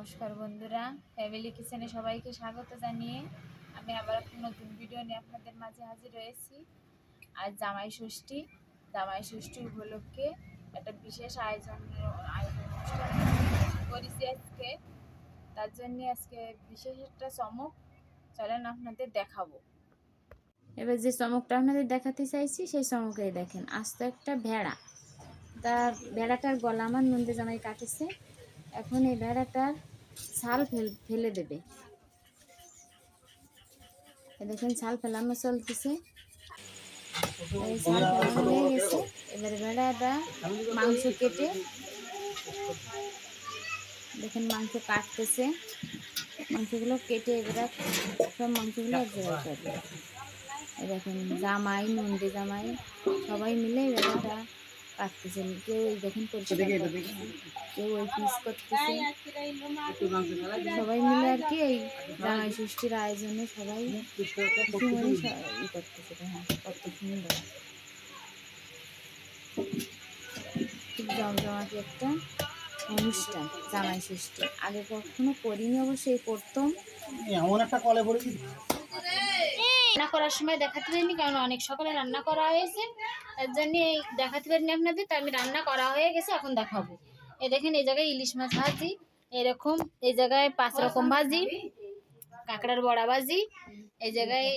নমস্কার বন্ধুরা, ফ্যামিলি কিচেনে সবাইকে স্বাগত জানিয়ে আমি আবার একটা নতুন ভিডিও নিয়ে আপনাদের মাঝে হাজির হয়েছি। আজ জামাই ষষ্ঠী উপলক্ষে একটা বিশেষ আয়োজন অনুষ্ঠান করেছি আজকে। তার জন্য আজকে বিশেষ একটা চমক চলেন আপনাদের দেখাবো। এবার যে চমকটা আপনাদের দেখাতে চাইছি সেই চমকেই দেখেন, আজ তো একটা ভেড়া, তার ভেড়াটার গলা আমার নন্দে জামাই কাটেছে। এখন এই ভেড়াটার ছাল ফেলে দেবে। দেখেন ছাল ফেলানো চলতেছে, ছাল ফেলানো হয়ে গেছে। এবারে ভেড়াটা মাংস কেটে দেখেন মাংস কাটতেছে। মাংসগুলো কেটে এবারে সব মাংসগুলো এক জায়গায় করবে। দেখেন জামাই নন্দে জামাই সবাই মিলে ভেড়াটা কাটতেছেন। কেউ এই দেখেন কেউ ওই পিস করতেছে, সবাই মিলে আর কি এই জামাই ষষ্ঠীর আয়োজনে সবাই করতেছে। হ্যাঁ, কত সুন্দর, খুব জমজমাটি একটা অনুষ্ঠান জামাই ষষ্ঠী। আগে কখনো করিনি, অবশ্যই করতাম। এমন একটা কলে পড়েছি রান্না করার সময় দেখাতে পারিনি, কারণ অনেক সকালে রান্না করা হয়েছে, তার জন্য দেখাতে পারিনি আপনাদের। তাই আমি রান্না করা হয়ে গেছে, এখন দেখাবো। এই দেখেন, এই জায়গায় ইলিশ মাছ ভাজি, এরকম এই জায়গায় 5 রকম ভাজি, কাঁকড়ার বড়া ভাজি, এই জায়গায়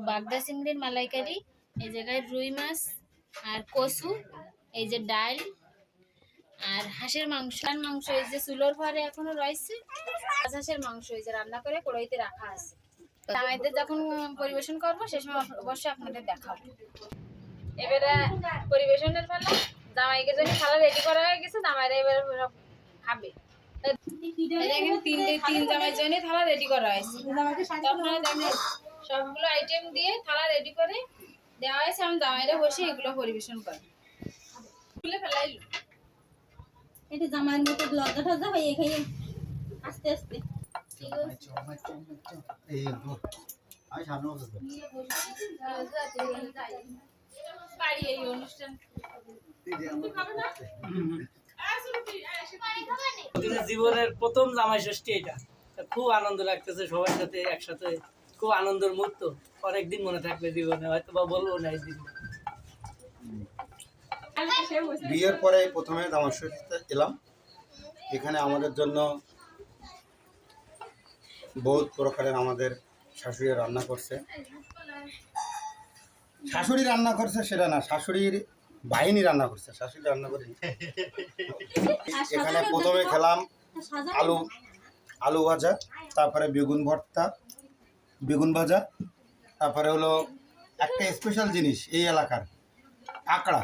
বাগদা চিংড়ির মালাইকারি, এই জায়গায় রুই মাছ আর কচু, এই যে ডাল আর হাঁসের মাংস। এই যে চুলোর পরে এখনো রয়েছে। হাঁসের মাংস এই যে রান্না করে কড়াইতে রাখা আছে। জামাইদের যখন পরিবেশন করবো সে সময় অবশ্যই আপনাদের দেখাবো। এবারে পরিবেশনের পালা, জামাইকে জন্য খালা রেডি করা হয়ে গেছে, জামাইরা এবারে খাবে। দেখেন তিন জামাইয়ের জন্য থালা রেডি করা হয়েছে। আপনারা দেখেন সবগুলো আইটেম দিয়ে থালা রেডি করে দেওয়া হয়েছে। আমি জামাইরা বসে এগুলো পরিবেশন করে তুলে ফেলাইল। এটা জামাইয়ের মতো লজ্জা টজ্জা হয়ে খাইয়ে আস্তে আস্তে জীবনের প্রথম জামাই ষষ্ঠী, এটা খুব আনন্দ লাগতেছে। সবার সাথে একসাথে খুব আনন্দের মুহূর্ত, অনেকদিন মনে থাকবে জীবনে, হয়তো বা বলবো না এই দিন। বিয়ের পরে প্রথমে জামাই ষষ্ঠীতে এলাম। এখানে আমাদের জন্য বহুত প্রকারের আমাদের শাশুড়ি রান্না করছে। শাশুড়ি রান্না করছে সেটা না, শাশুড়ির বাহিনী রান্না করছে, শাশুড়ি রান্না করে। এখানে প্রথমে খেলাম আলু ভাজা, তারপরে বেগুন ভাজা, তারপরে হলো একটা স্পেশাল জিনিস এই এলাকার কাঁকড়া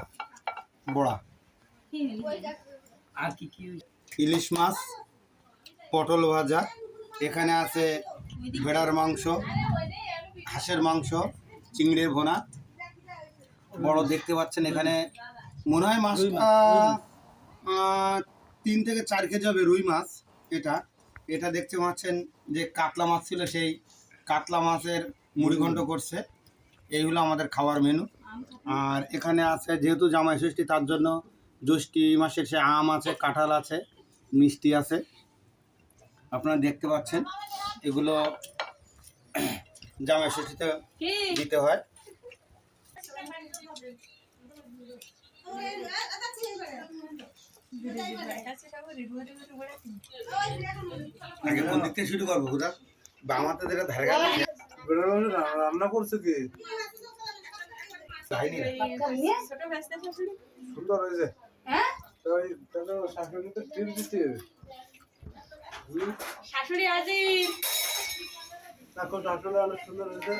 বড়া, আর কি কি ইলিশ মাছ, পটল ভাজা, এখানে আছে ভেড়ার মাংস, হাঁসের মাংস, চিংড়ির ভোনা বড় দেখতে পাচ্ছেন। এখানে মনে হয় মাছটা 3 থেকে 4 কেজি হবে, রুই মাছ। এটা দেখতে পাচ্ছেন যে কাতলা মাছ ছিল, সেই কাতলা মাছের মুড়িঘণ্ট করছে। এই হলো আমাদের খাওয়ার মেনু। আর এখানে আছে, যেহেতু জামাই ষষ্ঠী তার জন্য জ্যৈষ্ঠী মাসের সে আম আছে, কাঁঠাল আছে, মিষ্টি আছে, আপনারা দেখতে পাচ্ছেন। এগুলো জামাই ষষ্ঠীতে দিতে হয়। আগে কোন দিক থেকে শুরু করবো? কোথা বামাতে যেটা ধারে রান্না করছে কি সুন্দর হয়েছে। শাশুড়ি তো টিপ দিচ্ছে, শাশুড়ি আজি এখন আসলে অনেক সুন্দর হয়েছে।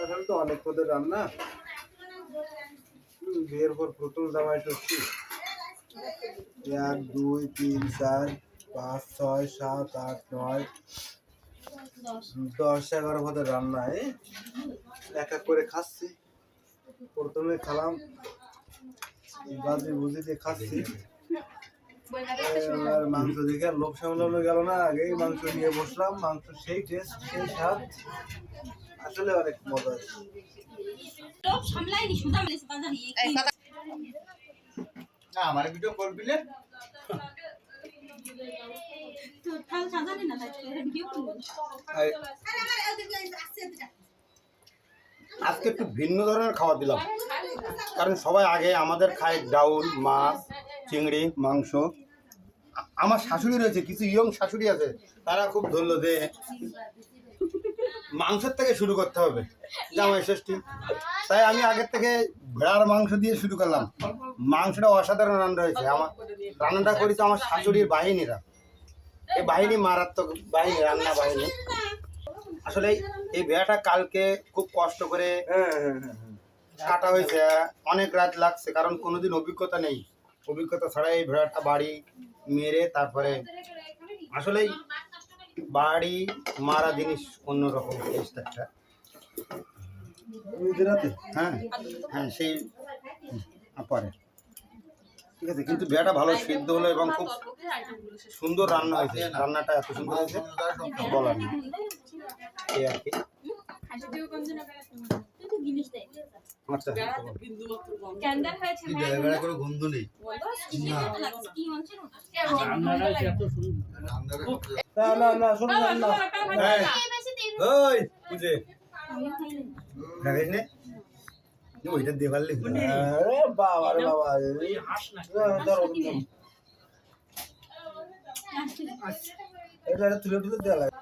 আসলে তো অনেক পদের রান্না। বিয়ের পর প্রথম জামাই ষষ্ঠী। 1 2 3 4 5 6 7 8 9 10 11 পদের রান্না। এক এক করে খাচ্ছি। প্রথমে খেলাম বাজি বুঝি দিয়ে খাচ্ছি। মাংস দেখে লোক সামলানো গেল না, আগেই মাংস নিয়ে বসলাম। মাংস সেই টেস্ট, সেই স্বাদ, আসলে অনেক মজা। আমার ভিডিও করবিলে তো ভিডিও করবো। এই, আজকে একটু ভিন্ন ধরনের খাবার দিলাম, কারণ সবাই আগে আমাদের খায় ডাউল, মাছ, চিংড়ি, মাংস। আমার শাশুড়ি রয়েছে, কিছু ইয়ং শাশুড়ি আছে, তারা খুব ধরলো যে মাংসের থেকে শুরু করতে হবে জামাই ষষ্ঠী। তাই আমি আগের থেকে ভেড়ার মাংস দিয়ে শুরু করলাম। মাংসটা অসাধারণ রান্না হয়েছে। আমার রান্নাটা করি তো আমার শাশুড়ির বাহিনীরা, এই বাহিনী মারাত্মক বাহিনী, রান্না বাহিনী। আসলে এই ভেড়াটা কালকে খুব কষ্ট করে কাটা হয়েছে, অনেক রাত লাগছে, কারণ কোনোদিন অভিজ্ঞতা নেই। অভিজ্ঞতা ছাড়া এই ভেড়াটা বাড়ি মেরে তারপরে, আসলে বাড়ি মারা জিনিস অন্যরকম টেস্ট একটা। হ্যাঁ হ্যাঁ, সেই পরে ঠিক আছে, কিন্তু ভেড়াটা ভালো সিদ্ধ হলো এবং খুব সুন্দর রান্না হয়েছে। রান্নাটা এত সুন্দর হয়েছে বলার নেই, এই আর কি। তুই তো জিনিস দেখ আচ্ছা ক্যান্ডার হয়েছে ভেড়া করে গন্ধ নেই। কি মাংস রান্নাটা এত সুন্দর। না না না, শোনো না না। এই, ওই বুঝে আমি খাইনি দেখিস নে ওইটা দেবার লিখবে। আরে বাবা রে বাবা, ওই হাঁস না ধরো এটা তুলে তুলে দেওয়া লাগে।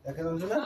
দেখেন না